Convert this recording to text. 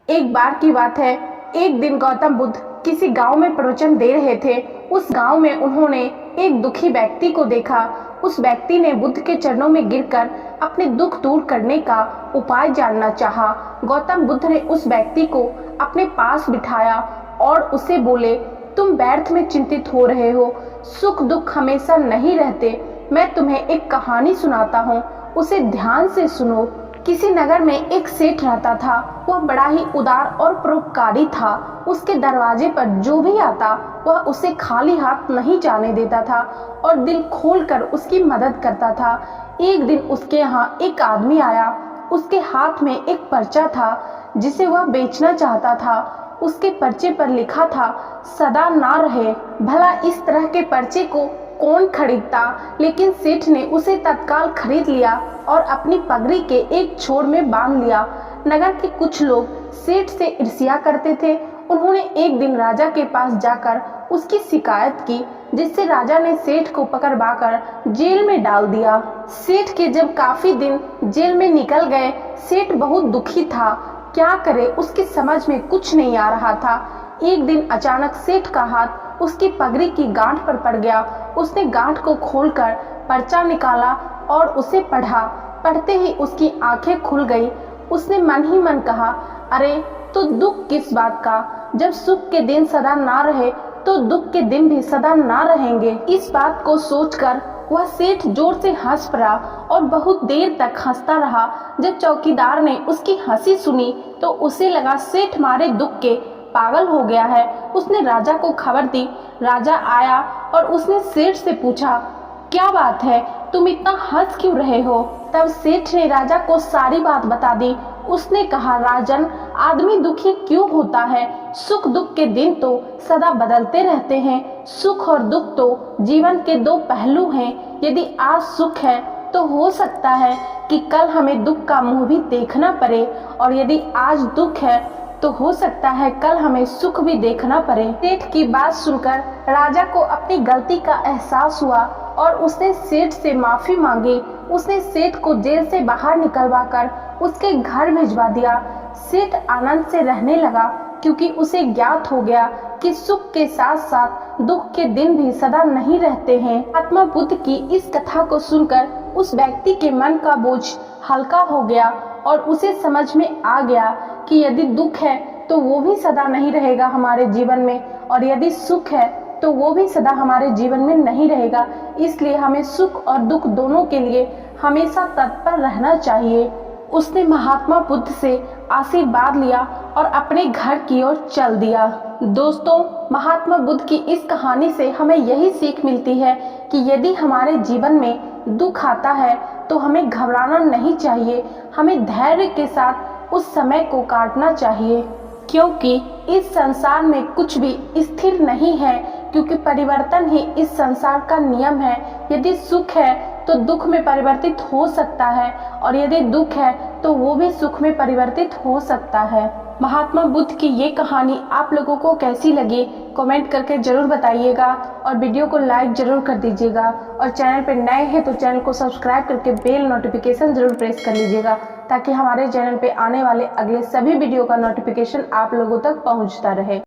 एक बार की बात है, एक दिन गौतम बुद्ध किसी गांव में प्रवचन दे रहे थे। उस गांव में उन्होंने एक दुखी व्यक्ति को देखा। उस व्यक्ति ने बुद्ध के चरणों में गिरकर अपने दुख दूर करने का उपाय जानना चाहा। गौतम बुद्ध ने उस व्यक्ति को अपने पास बिठाया और उसे बोले, तुम व्यर्थ में चिंतित हो रहे हो, सुख दुख हमेशा नहीं रहते। मैं तुम्हें एक कहानी सुनाता हूँ, उसे ध्यान से सुनो। किसी नगर में एक सेठ रहता था। वह बड़ा ही उदार और परोपकारी था। उसके दरवाजे पर जो भी आता वह उसे खाली हाथ नहीं जाने देता था और दिल खोलकर उसकी मदद करता था। एक दिन उसके यहाँ एक आदमी आया। उसके हाथ में एक पर्चा था जिसे वह बेचना चाहता था। उसके पर्चे पर लिखा था, सदा ना रहे। भला इस तरह के पर्चे को कौन खरीदता, लेकिन सेठ ने उसे तत्काल खरीद लिया और अपनी पगड़ी के एक छोर में बांध लिया। नगर के कुछ लोग सेठ से ईर्ष्या करते थे। उन्होंने एक दिन राजा के पास जाकर उसकी शिकायत की, जिससे राजा ने सेठ को पकड़वाकर जेल में डाल दिया। सेठ के जब काफी दिन जेल में निकल गए, सेठ बहुत दुखी था। क्या करे, उसकी समझ में कुछ नहीं आ रहा था। एक दिन अचानक सेठ का हाथ उसकी पगड़ी की गांठ पर पड़ गया। उसने गांठ को खोलकर पर्चा निकाला और उसे पढ़ा। पढ़ते ही उसकी आंखें खुल गई। उसने मन ही मन कहा, अरे तो दुख किस बात का? जब सुख के दिन सदा ना रहे तो दुख के दिन भी सदा ना रहेंगे। इस बात को सोचकर वह सेठ जोर से हंस पड़ा और बहुत देर तक हंसता रहा। जब चौकीदार ने उसकी हंसी सुनी तो उसे लगा सेठ मारे दुख के पागल हो गया है। उसने राजा को खबर दी। राजा आया और उसने सेठ से पूछा, क्या बात है, तुम इतना हंस क्यों रहे हो? तब सेठ ने राजा को सारी बात बता दी। उसने कहा, राजन, आदमी दुखी क्यों होता है? सुख दुख के दिन तो सदा बदलते रहते हैं। सुख और दुख तो जीवन के दो पहलू हैं। यदि आज सुख है तो हो सकता है कि कल हमें दुख का मुंह भी देखना पड़े, और यदि आज दुख है तो हो सकता है कल हमें सुख भी देखना पड़े। सेठ की बात सुनकर राजा को अपनी गलती का एहसास हुआ और उसने सेठ से माफी मांगी। उसने सेठ को जेल से बाहर निकलवाकर उसके घर भिजवा दिया। सेठ आनंद से रहने लगा, क्योंकि उसे ज्ञात हो गया कि सुख के साथ साथ दुख के दिन भी सदा नहीं रहते हैं। महात्मा बुद्ध की इस कथा को सुनकर उस व्यक्ति के मन का बोझ हल्का हो गया और उसे समझ में आ गया कि यदि दुख है तो वो भी सदा नहीं रहेगा हमारे जीवन में, और यदि सुख है तो वो भी सदा हमारे जीवन में नहीं रहेगा। इसलिए हमें सुख और दुख दोनों के लिए हमेशा तत्पर रहना चाहिए। उसने महात्मा बुद्ध से आशीर्वाद लिया और अपने घर की ओर चल दिया। दोस्तों, महात्मा बुद्ध की इस कहानी से हमें यही सीख मिलती है कि यदि हमारे जीवन में दुख आता है तो हमें घबराना नहीं चाहिए। हमें धैर्य के साथ उस समय को काटना चाहिए, क्योंकि इस संसार में कुछ भी स्थिर नहीं है, क्योंकि परिवर्तन ही इस संसार का नियम है। यदि सुख है तो दुख में परिवर्तित हो सकता है, और यदि दुख है तो वो भी सुख में परिवर्तित हो सकता है। महात्मा बुद्ध की ये कहानी आप लोगों को कैसी लगी कमेंट करके जरूर बताइएगा, और वीडियो को लाइक जरूर कर दीजिएगा। और चैनल पर नए हैं तो चैनल को सब्सक्राइब करके बेल नोटिफिकेशन जरूर प्रेस कर लीजिएगा, ताकि हमारे चैनल पे आने वाले अगले सभी वीडियो का नोटिफिकेशन आप लोगों तक पहुंचता रहे।